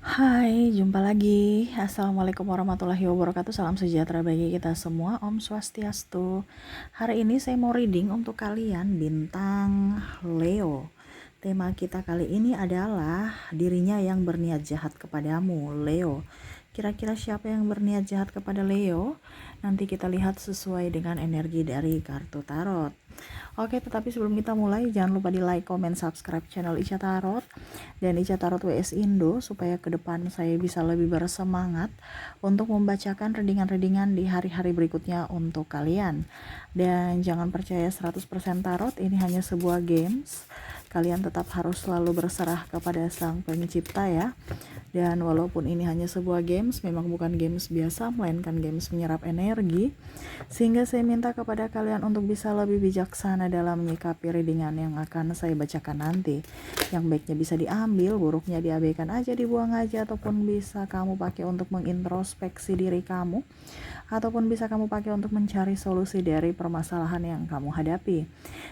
Hai, jumpa lagi. Assalamualaikum warahmatullahi wabarakatuh. Salam sejahtera bagi kita semua. Om Swastiastu. Hari ini saya mau reading untuk kalian bintang Leo. Tema kita kali ini adalah dirinya yang berniat jahat kepadamu, Leo. Kira-kira siapa yang berniat jahat kepada Leo? Nanti kita lihat sesuai dengan energi dari kartu tarot. Oke, tetapi sebelum kita mulai, jangan lupa di like, comment, subscribe channel Ica Tarot dan Ica Tarot WS Indo supaya ke depan saya bisa lebih bersemangat untuk membacakan readingan-readingan di hari-hari berikutnya untuk kalian. Dan jangan percaya 100% tarot, ini hanya sebuah games. Kalian tetap harus selalu berserah kepada Sang Pencipta ya. Dan walaupun ini hanya sebuah games, memang bukan games biasa, melainkan games menyerap energi. Sehingga saya minta kepada kalian untuk bisa lebih bijaksana dalam menyikapi readingan yang akan saya bacakan nanti. Yang baiknya bisa diambil, buruknya diabaikan aja, dibuang aja, ataupun bisa kamu pakai untuk mengintrospeksi diri kamu, ataupun bisa kamu pakai untuk mencari solusi dari permasalahan yang kamu hadapi.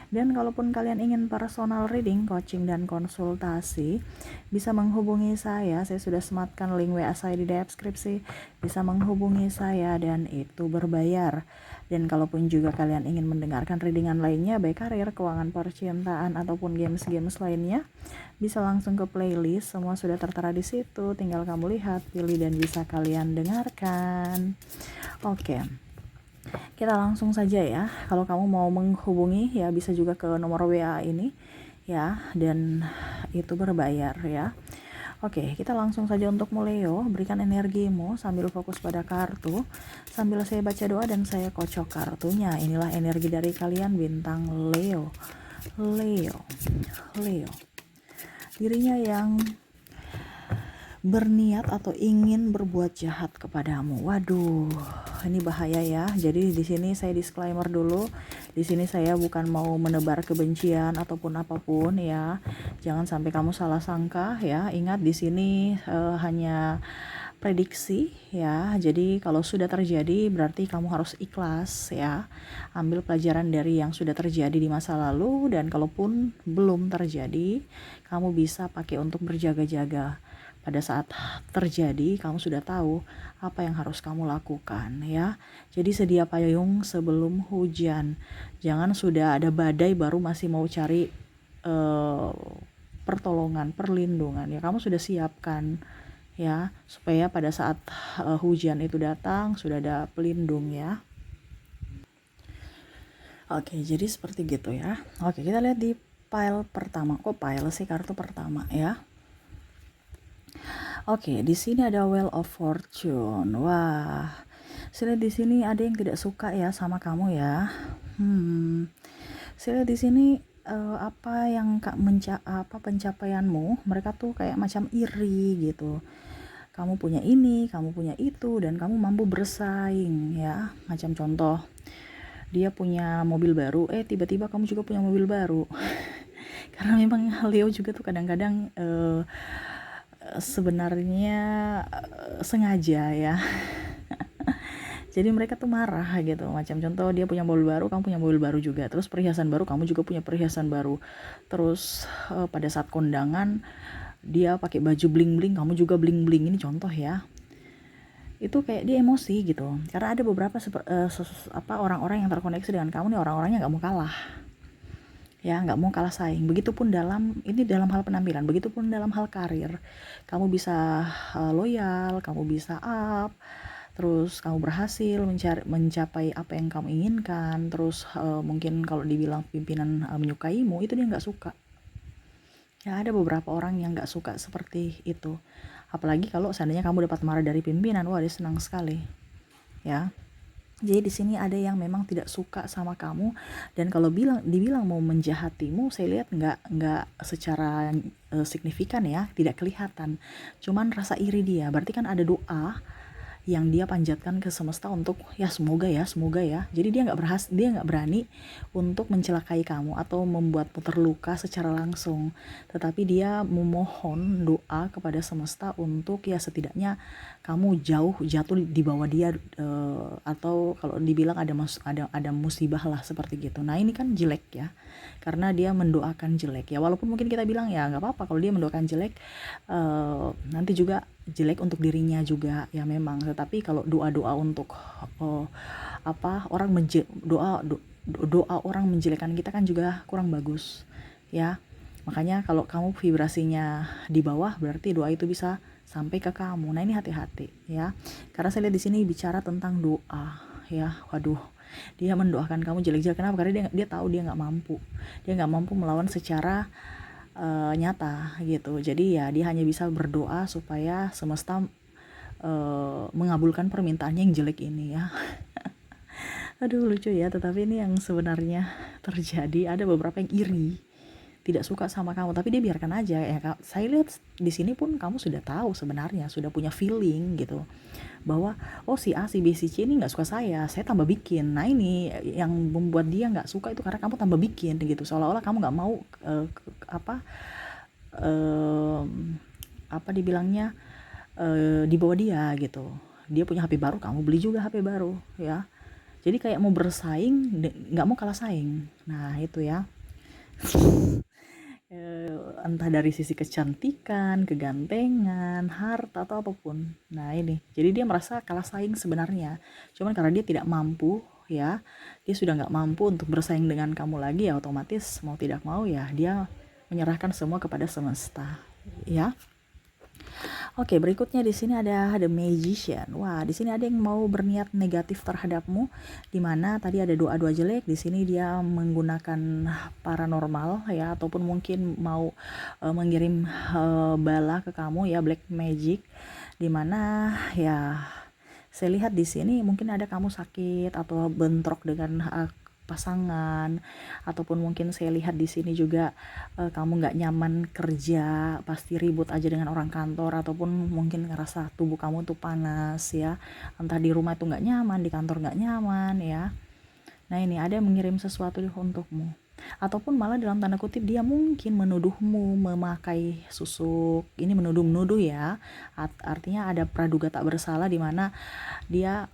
Dan kalaupun kalian ingin personal reading, coaching, dan konsultasi, bisa menghubungi saya sudah sematkan link WA saya di deskripsi. Bisa menghubungi saya dan itu berbayar. Dan kalaupun juga kalian ingin mendengarkan readingan lainnya, baik karir, keuangan, percintaan, ataupun games-games lainnya, bisa langsung ke playlist, semua sudah tertera di situ, tinggal kamu lihat, pilih, dan bisa kalian dengarkan. Oke, kita langsung saja ya. Kalau kamu mau menghubungi ya bisa juga ke nomor WA ini ya, dan itu berbayar ya. Oke, kita langsung saja untuk Leo. Berikan energimu sambil fokus pada kartu, sambil saya baca doa dan saya kocok kartunya. Inilah energi dari kalian bintang Leo. Leo. Dirinya yang berniat atau ingin berbuat jahat kepadamu. Waduh, ini bahaya ya. Jadi di sini saya disclaimer dulu. Di sini saya bukan mau menebar kebencian ataupun apapun ya. Jangan sampai kamu salah sangka ya. Ingat di sini hanya prediksi ya. Jadi kalau sudah terjadi berarti kamu harus ikhlas ya. Ambil pelajaran dari yang sudah terjadi di masa lalu, dan kalaupun belum terjadi, kamu bisa pakai untuk berjaga-jaga. Pada saat terjadi, kamu sudah tahu apa yang harus kamu lakukan ya. Jadi sedia payung sebelum hujan. Jangan sudah ada badai baru masih mau cari pertolongan, perlindungan ya. Kamu sudah siapkan ya, supaya pada saat hujan itu datang sudah ada pelindung ya. Oke, jadi seperti gitu ya. Oke, kita lihat di pile pertama. Kok pile sih, kartu pertama ya. Oke, di sini ada Wheel of Fortune. Wah, saya lihat di sini ada yang tidak suka ya sama kamu ya. Saya lihat di sini apa yang pencapaianmu, mereka tuh kayak macam iri gitu. Kamu punya ini, kamu punya itu, dan kamu mampu bersaing ya. Macam contoh, dia punya mobil baru, tiba-tiba kamu juga punya mobil baru. Karena memang Leo juga tuh kadang-kadang sebenarnya sengaja ya. Jadi mereka tuh marah gitu. Macam contoh, dia punya mobil baru, kamu punya mobil baru juga. Terus perhiasan baru, kamu juga punya perhiasan baru. Terus pada saat kondangan dia pakai baju bling-bling, kamu juga bling-bling. Ini contoh ya. Itu kayak dia emosi gitu. Karena ada beberapa orang-orang yang terkoneksi dengan kamu nih, orang-orangnya nggak mau kalah. Ya, nggak mau kalah saing. Begitupun dalam hal penampilan, begitupun dalam hal karir. Kamu bisa loyal, kamu bisa up, terus kamu berhasil mencapai apa yang kamu inginkan. Terus mungkin kalau dibilang pimpinan menyukaimu, itu dia nggak suka. Ya, ada beberapa orang yang nggak suka seperti itu. Apalagi kalau seandainya kamu dapat marah dari pimpinan, wah dia senang sekali. Ya. Jadi di sini ada yang memang tidak suka sama kamu, dan kalau dibilang mau menjahatimu, saya lihat nggak secara signifikan ya, tidak kelihatan. Cuman rasa iri dia. Berarti kan ada doa yang dia panjatkan ke semesta untuk ya semoga ya. Jadi dia nggak berani untuk mencelakai kamu atau membuatmu terluka secara langsung, tetapi dia memohon doa kepada semesta untuk ya setidaknya kamu jatuh di bawah dia, atau kalau dibilang ada musibah lah seperti gitu. Nah ini kan jelek ya, karena dia mendoakan jelek ya. Walaupun mungkin kita bilang ya nggak apa-apa kalau dia mendoakan jelek, nanti juga jelek untuk dirinya juga ya memang. Tetapi kalau doa-doa untuk orang doa orang menjelekkan kita kan juga kurang bagus ya. Makanya kalau kamu vibrasinya di bawah, berarti doa itu bisa sampai ke kamu. Nah, ini hati-hati ya. Karena saya lihat di sini bicara tentang doa ya. Waduh, dia mendoakan kamu jelek-jelek. Kenapa? Karena dia tahu dia nggak mampu. Dia nggak mampu melawan secara nyata gitu. Jadi ya dia hanya bisa berdoa supaya semesta mengabulkan permintaannya yang jelek ini ya. Aduh lucu ya, tetapi ini yang sebenarnya terjadi. Ada beberapa yang iri, tidak suka sama kamu, tapi dia biarkan aja ya. Saya lihat di sini pun kamu sudah tahu sebenarnya, sudah punya feeling gitu bahwa oh si A, si B, si C ini nggak suka saya tambah bikin. Nah ini yang membuat dia nggak suka itu karena kamu tambah bikin gitu, seolah-olah kamu nggak mau eh, apa dibilangnya di bawah dia gitu. Dia punya HP baru, kamu beli juga HP baru ya. Jadi kayak mau bersaing, nggak mau kalah saing. Nah itu ya. Entah dari sisi kecantikan, kegantengan, harta atau apapun. Nah ini, jadi dia merasa kalah saing sebenarnya. Cuman karena dia tidak mampu ya, dia sudah nggak mampu untuk bersaing dengan kamu lagi ya, otomatis mau tidak mau ya dia menyerahkan semua kepada semesta ya. Oke, berikutnya di sini ada The Magician. Wah, di sini ada yang mau berniat negatif terhadapmu, di mana tadi ada doa-doa jelek, di sini dia menggunakan paranormal ya, ataupun mungkin mau mengirim bala ke kamu ya, black magic, di mana ya saya lihat di sini mungkin ada kamu sakit atau bentrok dengan pasangan, ataupun mungkin saya lihat di sini juga kamu nggak nyaman kerja, pasti ribut aja dengan orang kantor, ataupun mungkin ngerasa tubuh kamu tuh panas ya, entah di rumah itu nggak nyaman, di kantor nggak nyaman ya. Nah ini ada yang mengirim sesuatu untukmu, ataupun malah dalam tanda kutip dia mungkin menuduhmu memakai susuk. Ini menuduh ya, artinya ada praduga tak bersalah, di mana dia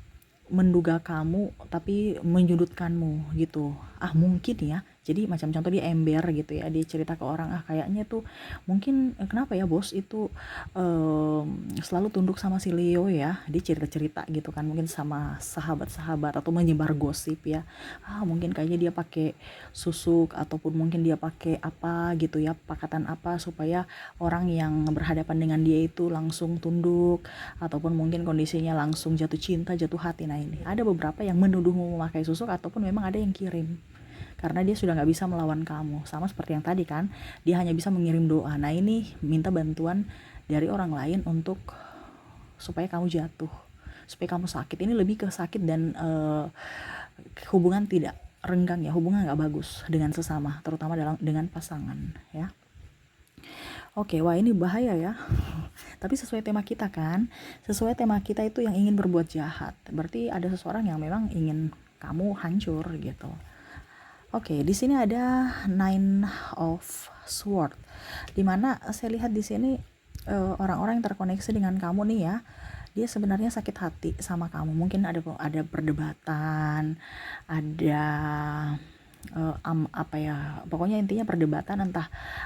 menduga kamu tapi menyudutkanmu gitu. Mungkin ya, jadi macam contoh dia ember gitu ya, dia cerita ke orang kayaknya tuh mungkin kenapa ya bos itu selalu tunduk sama si Leo ya, dia cerita-cerita gitu kan, mungkin sama sahabat-sahabat atau menyebar gosip ya. Mungkin kayaknya dia pakai susuk, ataupun mungkin dia pakai apa gitu ya, pakatan apa supaya orang yang berhadapan dengan dia itu langsung tunduk, ataupun mungkin kondisinya langsung jatuh cinta, jatuh hati. Nah ini ada beberapa yang menuduhmu memakai susuk, ataupun memang ada yang kirim karena dia sudah nggak bisa melawan kamu. Sama seperti yang tadi kan, dia hanya bisa mengirim doa. Nah ini minta bantuan dari orang lain untuk supaya kamu jatuh, supaya kamu sakit. Ini lebih ke sakit dan hubungan tidak renggang ya, hubungan nggak bagus dengan sesama, terutama dengan pasangan ya. Oke, wah ini bahaya ya. Tapi sesuai tema kita kan, sesuai tema kita itu yang ingin berbuat jahat. Berarti ada seseorang yang memang ingin kamu hancur gitu. Oke, di sini ada Nine of Swords. Dimana saya lihat di sini orang-orang yang terkoneksi dengan kamu nih ya, dia sebenarnya sakit hati sama kamu. Mungkin ada perdebatan, ada pokoknya intinya perdebatan,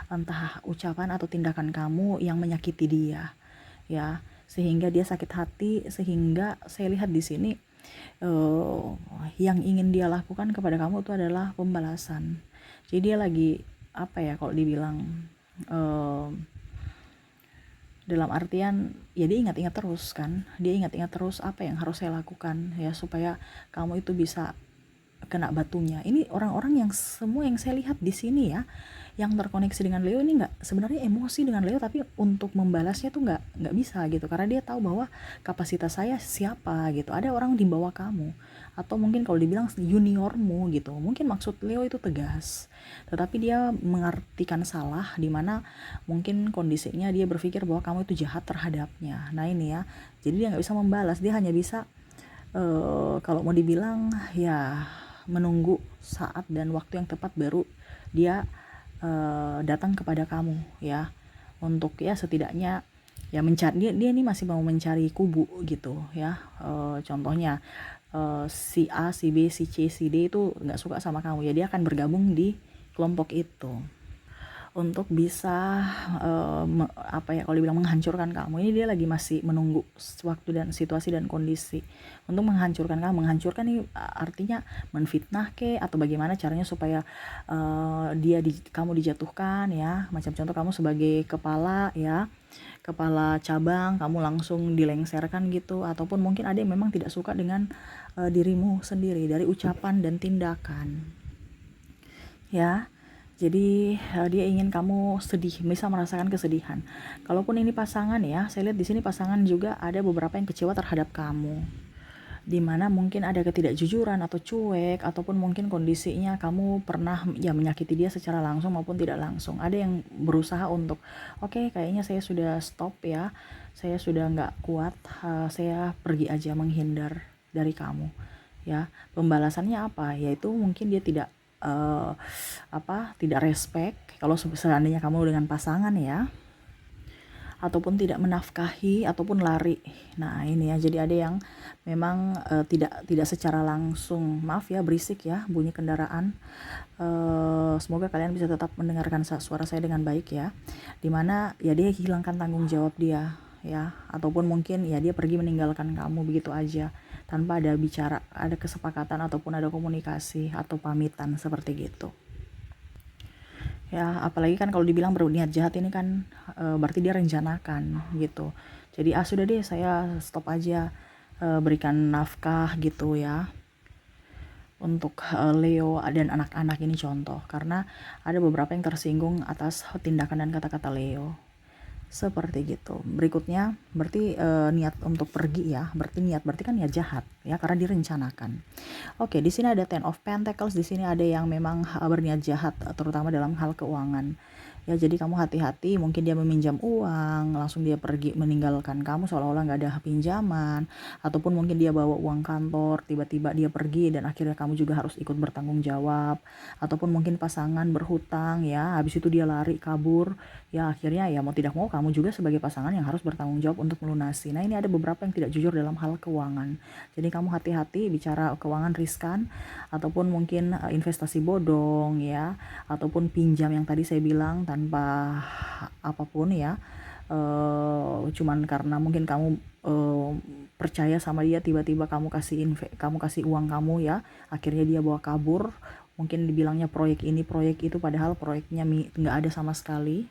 entah ucapan atau tindakan kamu yang menyakiti dia ya, sehingga dia sakit hati. Sehingga saya lihat di sini yang ingin dia lakukan kepada kamu itu adalah pembalasan. Jadi dia lagi kalau dibilang dalam artian ya dia ingat-ingat terus kan, dia ingat-ingat terus apa yang harus saya lakukan ya supaya kamu itu bisa kena batunya. Ini orang-orang yang semua yang saya lihat di sini ya, yang terkoneksi dengan Leo ini sebenarnya emosi dengan Leo, tapi untuk membalasnya tuh nggak bisa gitu, karena dia tahu bahwa kapasitas saya siapa gitu. Ada orang di bawah kamu, atau mungkin kalau dibilang juniormu gitu. Mungkin maksud Leo itu tegas, tetapi dia mengartikan salah, dimana mungkin kondisinya dia berpikir bahwa kamu itu jahat terhadapnya. Nah ini ya, jadi dia nggak bisa membalas, dia hanya bisa kalau mau dibilang ya menunggu saat dan waktu yang tepat baru dia datang kepada kamu ya, untuk ya setidaknya ya mencari dia ini masih mau mencari kubu gitu ya. Contohnya si A, si B, si C, si D itu nggak suka sama kamu ya, dia akan bergabung di kelompok itu. untuk bisa kalau dibilang menghancurkan kamu. Ini dia lagi masih menunggu waktu dan situasi dan kondisi untuk menghancurkan kamu. Menghancurkan ini artinya menfitnah atau bagaimana caranya supaya kamu dijatuhkan ya. Macam contoh kamu sebagai kepala ya, kepala cabang, kamu langsung dilengserkan gitu, ataupun mungkin ada yang memang tidak suka dengan dirimu sendiri dari ucapan dan tindakan ya. Jadi dia ingin kamu sedih, bisa merasakan kesedihan. Kalaupun ini pasangan ya, saya lihat di sini pasangan juga ada beberapa yang kecewa terhadap kamu, dimana mungkin ada ketidakjujuran atau cuek, ataupun mungkin kondisinya kamu pernah ya menyakiti dia secara langsung maupun tidak langsung. Ada yang berusaha untuk oke, kayaknya saya sudah stop ya, saya sudah nggak kuat, saya pergi aja, menghindar dari kamu ya. Pembalasannya apa? Yaitu mungkin dia tidak respect kalau seandainya kamu dengan pasangan ya, ataupun tidak menafkahi ataupun lari. Nah ini ya, jadi ada yang memang tidak secara langsung, maaf ya berisik ya bunyi kendaraan, semoga kalian bisa tetap mendengarkan suara saya dengan baik ya, dimana ya dia hilangkan tanggung jawab dia ya, ataupun mungkin ya dia pergi meninggalkan kamu begitu aja tanpa ada bicara, ada kesepakatan ataupun ada komunikasi atau pamitan seperti gitu ya. Apalagi kan kalau dibilang berniat jahat ini kan berarti dia rencanakan gitu. Jadi sudah deh, saya stop aja, berikan nafkah gitu ya untuk Leo dan anak-anak ini contoh, karena ada beberapa yang tersinggung atas tindakan dan kata-kata Leo seperti gitu. Berikutnya berarti niat untuk pergi ya, berarti kan niat jahat ya, karena direncanakan. Oke, di sini ada Ten of Pentacles. Di sini ada yang memang berniat jahat, terutama dalam hal keuangan. Ya, jadi kamu hati-hati, mungkin dia meminjam uang, langsung dia pergi meninggalkan kamu seolah-olah nggak ada pinjaman, ataupun mungkin dia bawa uang kantor, tiba-tiba dia pergi dan akhirnya kamu juga harus ikut bertanggung jawab, ataupun mungkin pasangan berhutang ya, habis itu dia lari kabur, ya akhirnya ya mau tidak mau kamu juga sebagai pasangan yang harus bertanggung jawab untuk melunasi. Nah ini ada beberapa yang tidak jujur dalam hal keuangan, jadi kamu hati-hati bicara keuangan riskan, ataupun mungkin investasi bodong ya, ataupun pinjam yang tadi saya bilang tanpa apapun ya, cuman karena mungkin kamu percaya sama dia, tiba-tiba kamu kasih uang kamu ya, akhirnya dia bawa kabur, mungkin dibilangnya proyek ini proyek itu, padahal proyeknya nggak ada sama sekali.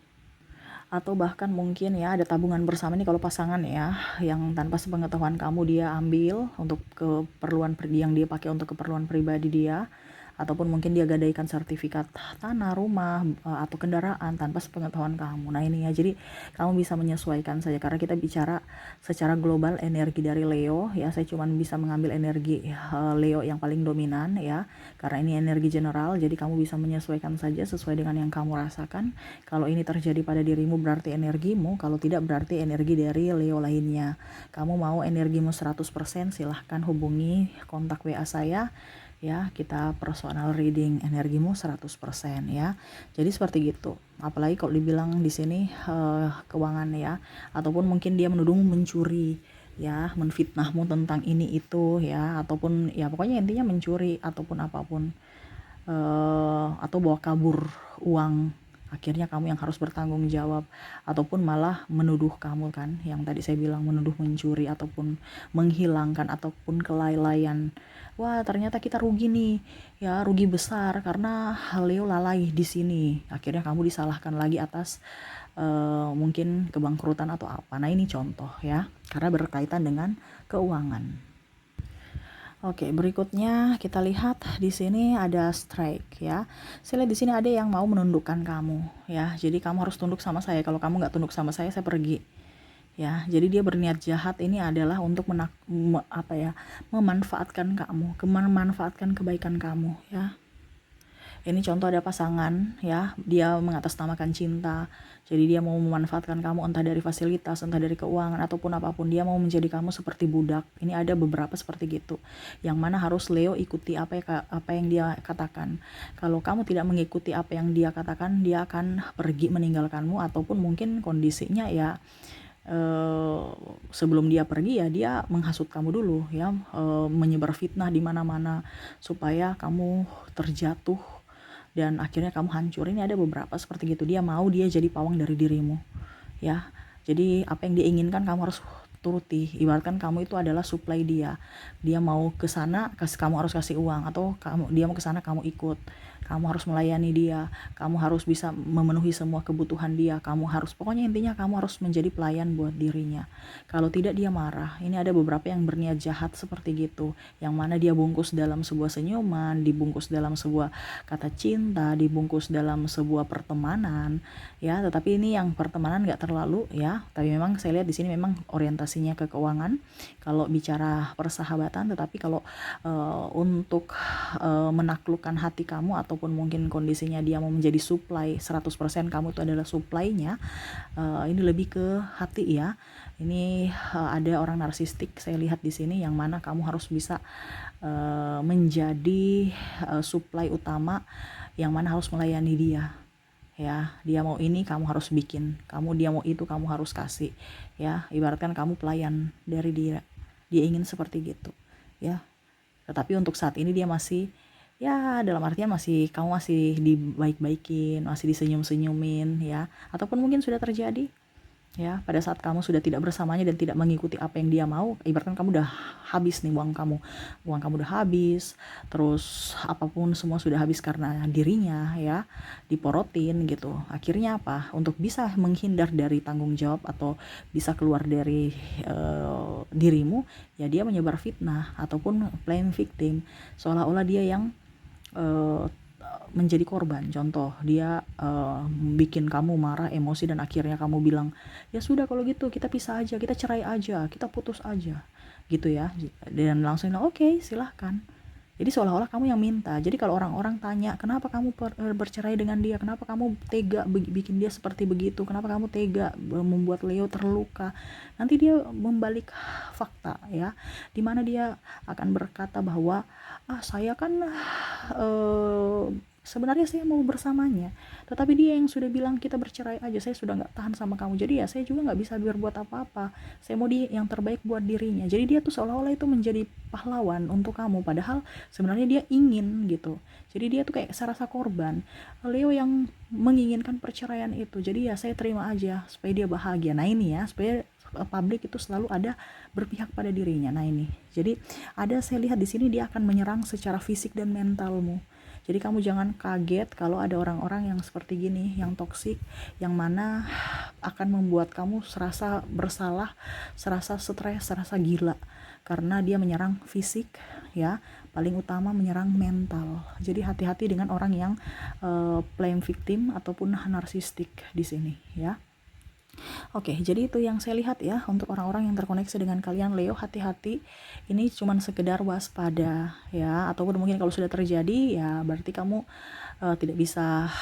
Atau bahkan mungkin ya ada tabungan bersama nih kalau pasangan ya, yang tanpa sepengetahuan kamu dia ambil untuk keperluan yang dia pakai untuk keperluan pribadi dia, ataupun mungkin dia gadaikan sertifikat tanah, rumah, atau kendaraan tanpa sepengetahuan kamu. Nah ini ya, jadi kamu bisa menyesuaikan saja, karena kita bicara secara global energi dari Leo ya. Saya cuma bisa mengambil energi Leo yang paling dominan ya, karena ini energi general, jadi kamu bisa menyesuaikan saja sesuai dengan yang kamu rasakan. Kalau ini terjadi pada dirimu berarti energimu, kalau tidak berarti energi dari Leo lainnya. Kamu mau energimu 100%, silahkan hubungi kontak WA saya ya, kita personal reading energimu 100% ya. Jadi seperti gitu. Apalagi kalau dibilang di sini keuangan ya, ataupun mungkin dia menuduhmu mencuri ya, menfitnahmu tentang ini itu ya, ataupun ya pokoknya intinya mencuri ataupun apapun, atau bawa kabur uang, akhirnya kamu yang harus bertanggung jawab, ataupun malah menuduh kamu kan, yang tadi saya bilang menuduh mencuri ataupun menghilangkan ataupun kelalaian. Wah ternyata kita rugi nih ya, rugi besar karena Leo lalai di sini, akhirnya kamu disalahkan lagi atas mungkin kebangkrutan atau apa. Nah ini contoh ya, karena berkaitan dengan keuangan. Oke, berikutnya kita lihat di sini ada strike ya. Saya lihat di sini ada yang mau menundukkan kamu ya. Jadi kamu harus tunduk sama saya. Kalau kamu nggak tunduk sama saya pergi. Ya, jadi dia berniat jahat ini adalah untuk memanfaatkan kamu, memanfaatkan kebaikan kamu ya. Ini contoh ada pasangan ya, dia mengatasnamakan cinta. Jadi dia mau memanfaatkan kamu entah dari fasilitas, entah dari keuangan ataupun apapun. Dia mau menjadi kamu seperti budak. Ini ada beberapa seperti gitu. Yang mana harus Leo ikuti apa yang dia katakan. Kalau kamu tidak mengikuti apa yang dia katakan, dia akan pergi meninggalkanmu, ataupun mungkin kondisinya ya sebelum dia pergi ya dia menghasut kamu dulu ya, menyebar fitnah di mana-mana supaya kamu terjatuh dan akhirnya kamu hancur. Ini ada beberapa seperti gitu, dia jadi pawang dari dirimu ya. Jadi apa yang dia inginkan kamu harus turuti. Ibaratkan kamu itu adalah supply dia mau ke sana, kamu harus kasih uang, atau dia mau ke sana kamu ikut. Kamu harus melayani dia, kamu harus bisa memenuhi semua kebutuhan dia, pokoknya intinya kamu harus menjadi pelayan buat dirinya. Kalau tidak dia marah. Ini ada beberapa yang berniat jahat seperti gitu, yang mana dia bungkus dalam sebuah senyuman, dibungkus dalam sebuah kata cinta, dibungkus dalam sebuah pertemanan ya. Tetapi ini yang pertemanan nggak terlalu ya, tapi memang saya lihat di sini memang orientasinya ke keuangan kalau bicara persahabatan. Tetapi kalau untuk menaklukkan hati kamu, ataupun mungkin kondisinya dia mau menjadi supply 100%, kamu itu adalah supply-nya, ini lebih ke hati ya. Ini ada orang narsistik saya lihat di sini, yang mana kamu harus bisa menjadi supply utama, yang mana harus melayani dia ya. Dia mau ini kamu harus bikin, dia mau itu kamu harus kasih ya. Ibaratkan kamu pelayan dari dia ingin seperti gitu ya. Tetapi untuk saat ini dia masih ya, dalam artian kamu masih dibaik-baikin, masih disenyum-senyumin ya. Ataupun mungkin sudah terjadi ya, pada saat kamu sudah tidak bersamanya dan tidak mengikuti apa yang dia mau, ibaratkan kamu udah habis nih, uang kamu udah habis, terus apapun semua sudah habis karena dirinya ya, diporotin gitu. Akhirnya apa? Untuk bisa menghindar dari tanggung jawab atau bisa keluar dari dirimu, ya dia menyebar fitnah ataupun playing victim, seolah-olah dia yang menjadi korban. Contoh, dia bikin kamu marah, emosi, dan akhirnya kamu bilang, ya sudah kalau gitu kita pisah aja, kita cerai aja, kita putus aja gitu ya. Dan langsung bilang oke, silahkan. Jadi seolah-olah kamu yang minta. Jadi kalau orang-orang tanya, kenapa kamu bercerai dengan dia, kenapa kamu tega bikin dia seperti begitu, kenapa kamu tega membuat Leo terluka, nanti dia membalik fakta ya, dimana dia akan berkata bahwa saya kan sebenarnya saya mau bersamanya, tetapi dia yang sudah bilang kita bercerai aja, saya sudah nggak tahan sama kamu, jadi ya saya juga nggak bisa berbuat apa-apa, saya mau dia yang terbaik buat dirinya. Jadi dia tuh seolah-olah itu menjadi pahlawan untuk kamu, padahal sebenarnya dia ingin gitu. Jadi dia tuh kayak serasa korban, Leo yang menginginkan perceraian itu. Jadi ya saya terima aja supaya dia bahagia. Nah ini ya, supaya publik itu selalu ada berpihak pada dirinya. Nah ini, jadi saya lihat di sini dia akan menyerang secara fisik dan mentalmu. Jadi kamu jangan kaget kalau ada orang-orang yang seperti gini, yang toksik, yang mana akan membuat kamu serasa bersalah, serasa stres, serasa gila, karena dia menyerang fisik ya, paling utama menyerang mental. Jadi hati-hati dengan orang yang playing victim ataupun narsistik di sini ya. Oke, jadi itu yang saya lihat ya untuk orang-orang yang terkoneksi dengan kalian Leo. Hati-hati, ini cuman sekedar waspada ya, ataupun mungkin kalau sudah terjadi ya berarti kamu tidak bisa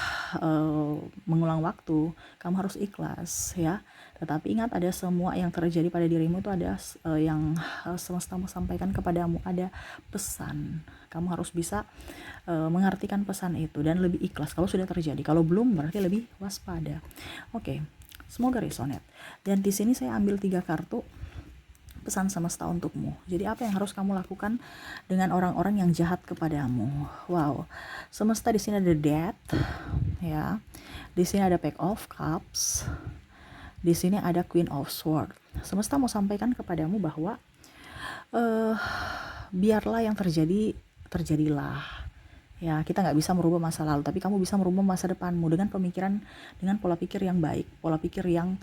mengulang waktu, kamu harus ikhlas ya. Tetapi ingat, ada semua yang terjadi pada dirimu itu ada yang semesta mau sampaikan kepadamu, ada pesan. Kamu harus bisa mengartikan pesan itu dan lebih ikhlas kalau sudah terjadi. Kalau belum berarti lebih waspada. Oke. Semoga resonate. Dan di sini saya ambil 3 kartu pesan semesta untukmu. Jadi apa yang harus kamu lakukan dengan orang-orang yang jahat kepadamu? Wow. Semesta di sini ada Death, ya. Di sini ada Page of Cups. Di sini ada Queen of Swords. Semesta mau sampaikan kepadamu bahwa biarlah yang terjadi terjadilah. Ya, kita nggak bisa merubah masa lalu, tapi kamu bisa merubah masa depanmu dengan pemikiran, dengan pola pikir yang baik, pola pikir yang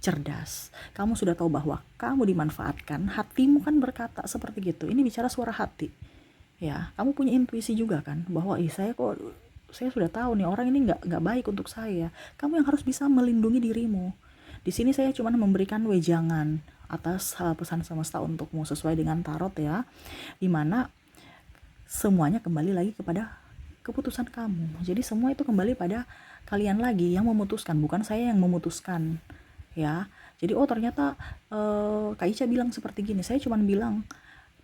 cerdas. Kamu sudah tahu bahwa kamu dimanfaatkan, hatimu kan berkata seperti gitu. Ini bicara suara hati. Ya, kamu punya intuisi juga kan, bahwa saya sudah tahu nih orang ini nggak baik untuk saya. Kamu yang harus bisa melindungi dirimu. Di sini saya cuma memberikan wejangan atas pesan semesta untukmu sesuai dengan tarot ya, dimana semuanya kembali lagi kepada keputusan kamu. Jadi semua itu kembali pada kalian lagi yang memutuskan, bukan saya yang memutuskan ya. Jadi ternyata Kak Ica bilang seperti gini, saya cuma bilang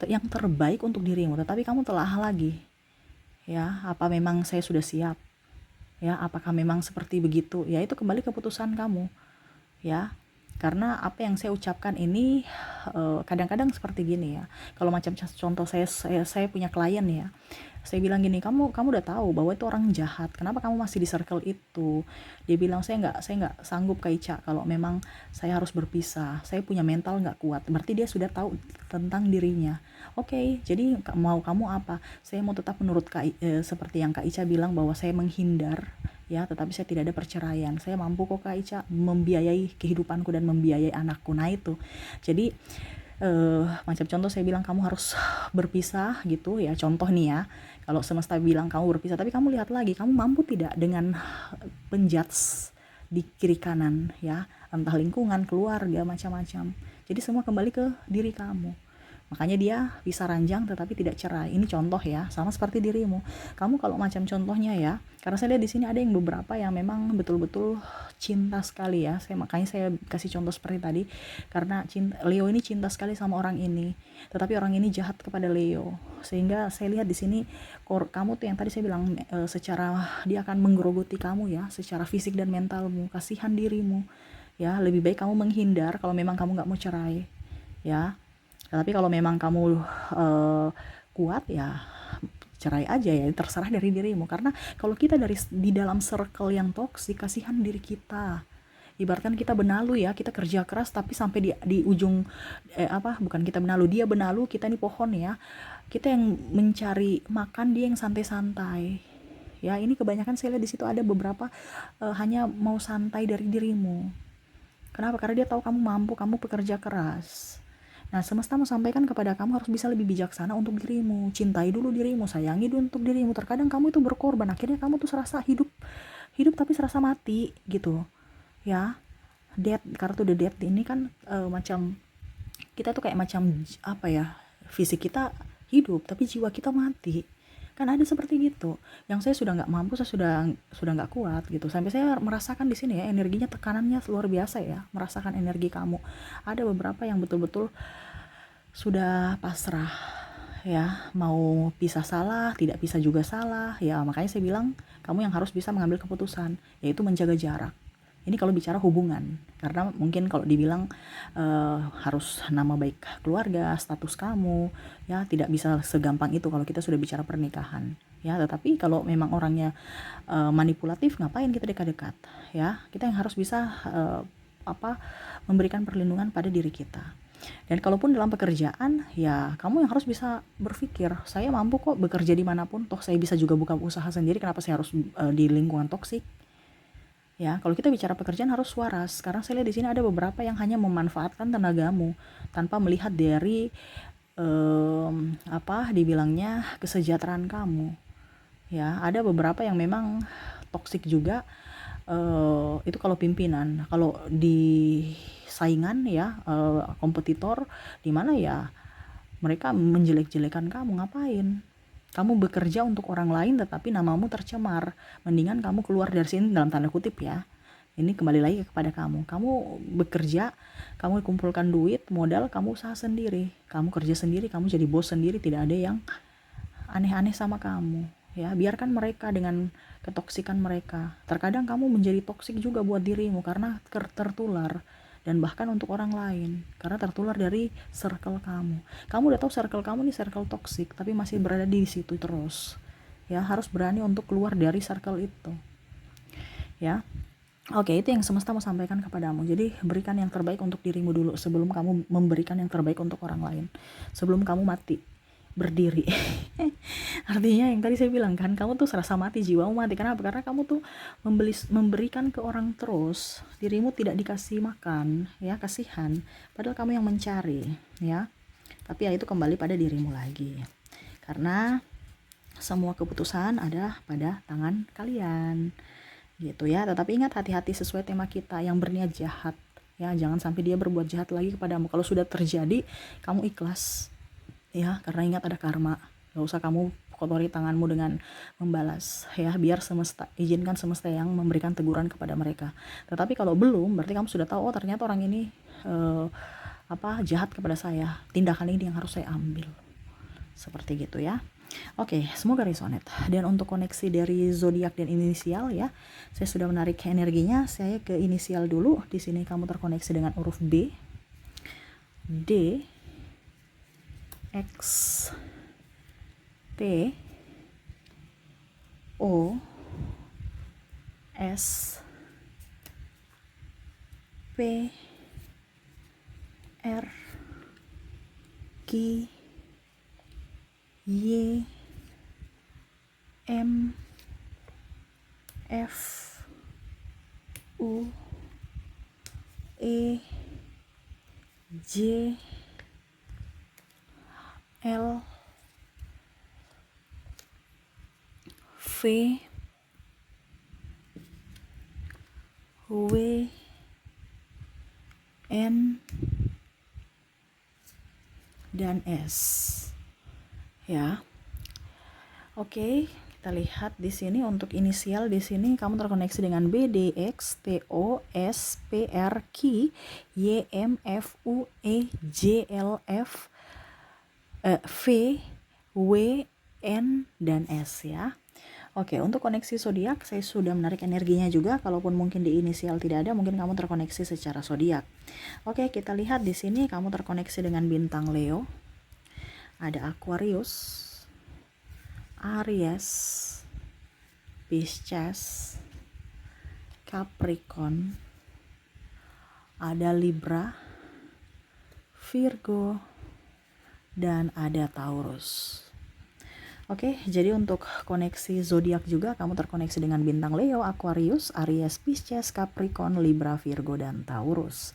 yang terbaik untuk dirimu, tetapi kamu telah lagi ya, apa memang saya sudah siap ya, apakah memang seperti begitu ya, itu kembali keputusan kamu ya. Karena apa yang saya ucapkan ini kadang-kadang seperti gini ya, kalau macam contoh saya punya klien ya, Saya bilang gini, kamu udah tahu bahwa itu orang jahat, kenapa kamu masih di circle itu? Dia bilang, saya nggak sanggup Kak Ica, kalau memang saya harus berpisah, saya punya mental nggak kuat. Berarti dia sudah tahu tentang dirinya. Oke, jadi mau kamu apa? Saya mau tetap menurut seperti yang Kak Ica bilang, bahwa saya menghindar ya, tetapi saya tidak ada perceraian. Saya mampu kok Kak Ica membiayai kehidupanku dan membiayai anakku. Nah itu, jadi macam contoh saya bilang kamu harus berpisah gitu ya, contoh nih ya, kalau semesta bilang kamu berpisah, tapi kamu lihat lagi, kamu mampu tidak dengan penjudge di kiri kanan ya, entah lingkungan, keluarga, macam-macam. Jadi semua kembali ke diri kamu. Makanya dia bisa ranjang tetapi tidak cerai. Ini contoh ya, sama seperti dirimu. Kamu kalau macam contohnya ya, karena saya lihat di sini ada yang beberapa yang memang betul-betul cinta sekali ya. Makanya saya kasih contoh seperti tadi, karena Leo ini cinta sekali sama orang ini, tetapi orang ini jahat kepada Leo. Sehingga saya lihat di sini kamu tuh yang tadi saya bilang, secara dia akan menggerogoti kamu ya, secara fisik dan mentalmu. Kasihan dirimu ya, lebih baik kamu menghindar kalau memang kamu nggak mau cerai ya. Tapi kalau memang kamu kuat ya, cerai aja ya, terserah dari dirimu. Karena kalau kita di dalam circle yang toksik, kasihan diri kita. Ibaratkan kita benalu ya, kita kerja keras tapi sampai di ujung bukan kita benalu, dia benalu, kita nih pohon ya. Kita yang mencari makan, dia yang santai-santai. Ya, ini kebanyakan saya lihat di situ ada beberapa hanya mau santai dari dirimu. Kenapa? Karena dia tahu kamu mampu, kamu pekerja keras. Nah, semesta mau sampaikan kepada kamu harus bisa lebih bijaksana untuk dirimu. Cintai dulu dirimu, sayangi dulu untuk dirimu. Terkadang kamu itu berkorban, akhirnya kamu tuh serasa hidup tapi serasa mati gitu. Ya, death, kartu the death ini kan macam kita tuh kayak macam apa ya? Fisik kita hidup tapi jiwa kita mati. Kan ada seperti gitu. Yang saya sudah nggak mampu, saya sudah nggak kuat gitu. Sampai saya merasakan di sini ya, energinya, tekanannya luar biasa ya. Merasakan energi kamu. Ada beberapa yang betul-betul sudah pasrah ya, mau pisah salah, tidak pisah juga salah ya. Makanya saya bilang kamu yang harus bisa mengambil keputusan, yaitu menjaga jarak. Ini kalau bicara hubungan, karena mungkin kalau dibilang harus nama baik keluarga, status kamu ya, tidak bisa segampang itu kalau kita sudah bicara pernikahan ya. Tetapi kalau memang orangnya manipulatif, ngapain kita dekat-dekat ya. Kita yang harus bisa memberikan perlindungan pada diri kita. Dan kalaupun dalam pekerjaan, ya kamu yang harus bisa berpikir, saya mampu kok bekerja dimanapun, toh saya bisa juga buka usaha sendiri, kenapa saya harus di lingkungan toksik? Ya, kalau kita bicara pekerjaan harus waras. Karena saya lihat di sini ada beberapa yang hanya memanfaatkan tenagamu tanpa melihat dari dibilangnya kesejahteraan kamu. Ya, ada beberapa yang memang toksik juga. Itu kalau pimpinan. Kalau di saingan ya, kompetitor, di mana ya mereka menjelek-jelekan kamu. Ngapain kamu bekerja untuk orang lain tetapi namamu tercemar? Mendingan kamu keluar dari sini, dalam tanda kutip ya. Ini kembali lagi kepada kamu bekerja, kamu kumpulkan duit, modal, kamu usaha sendiri, kamu kerja sendiri, kamu jadi bos sendiri, tidak ada yang aneh-aneh sama kamu ya. Biarkan mereka dengan ketoksikan mereka. Terkadang kamu menjadi toksik juga buat dirimu karena tertular, dan bahkan untuk orang lain karena tertular dari circle kamu. Kamu udah tahu circle kamu nih circle toksik, tapi masih berada di situ terus ya. Harus berani untuk keluar dari circle itu ya. Oke, itu yang semesta mau sampaikan kepadamu. Jadi berikan yang terbaik untuk dirimu dulu sebelum kamu memberikan yang terbaik untuk orang lain, sebelum kamu mati berdiri. Artinya yang tadi saya bilang kan, kamu tuh serasa mati, jiwamu mati. Kenapa? Karena kamu tuh memberikan ke orang terus, dirimu tidak dikasih makan ya, kasihan. Padahal kamu yang mencari ya. Tapi ya itu kembali pada dirimu lagi, karena semua keputusan ada pada tangan kalian gitu ya. Tetapi ingat, hati-hati sesuai tema kita, yang berniat jahat ya, jangan sampai dia berbuat jahat lagi kepadamu. Kalau sudah terjadi, kamu ikhlas ya, karena ingat ada karma. Gak usah kamu kotori tanganmu dengan membalas ya, biar izinkan semesta yang memberikan teguran kepada mereka. Tetapi kalau belum, berarti kamu sudah tahu, oh ternyata orang ini jahat kepada saya, tindakan ini yang harus saya ambil, seperti gitu ya. Oke, semoga resonate. Dan untuk koneksi dari zodiak dan inisial ya, saya sudah menarik energinya. Saya ke inisial dulu. Di sini kamu terkoneksi dengan huruf B, D, X, P, O S P R Q Y M F U E J L V W N dan S. Ya. Oke, kita lihat di sini untuk inisial di sini kamu terkoneksi dengan B, D, X, T, O, S, P, R, Q, Y, M, F, U, E, J, L, F, V, W, N, dan S ya. Oke, untuk koneksi zodiak saya sudah menarik energinya juga. Kalaupun mungkin di inisial tidak ada, mungkin kamu terkoneksi secara zodiak. Oke, kita lihat di sini kamu terkoneksi dengan bintang Leo. Ada Aquarius, Aries, Pisces, Capricorn, ada Libra, Virgo, dan ada Taurus. Oke, jadi untuk koneksi zodiak juga kamu terkoneksi dengan bintang Leo, Aquarius, Aries, Pisces, Capricorn, Libra, Virgo, dan Taurus.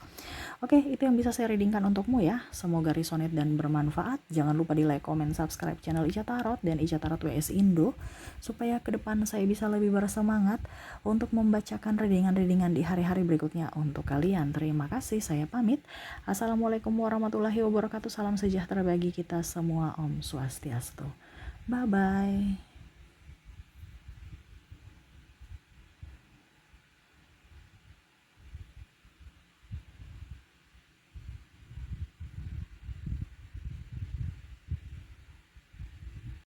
Oke, itu yang bisa saya readingkan untukmu ya. Semoga resonate dan bermanfaat. Jangan lupa di like, comment, subscribe channel Ica Tarot dan Ica Tarot WS Indo supaya ke depan saya bisa lebih bersemangat untuk membacakan readingan-readingan di hari-hari berikutnya untuk kalian. Terima kasih, saya pamit. Assalamualaikum warahmatullahi wabarakatuh. Salam sejahtera bagi kita semua. Om Swastiastu. Bye-bye.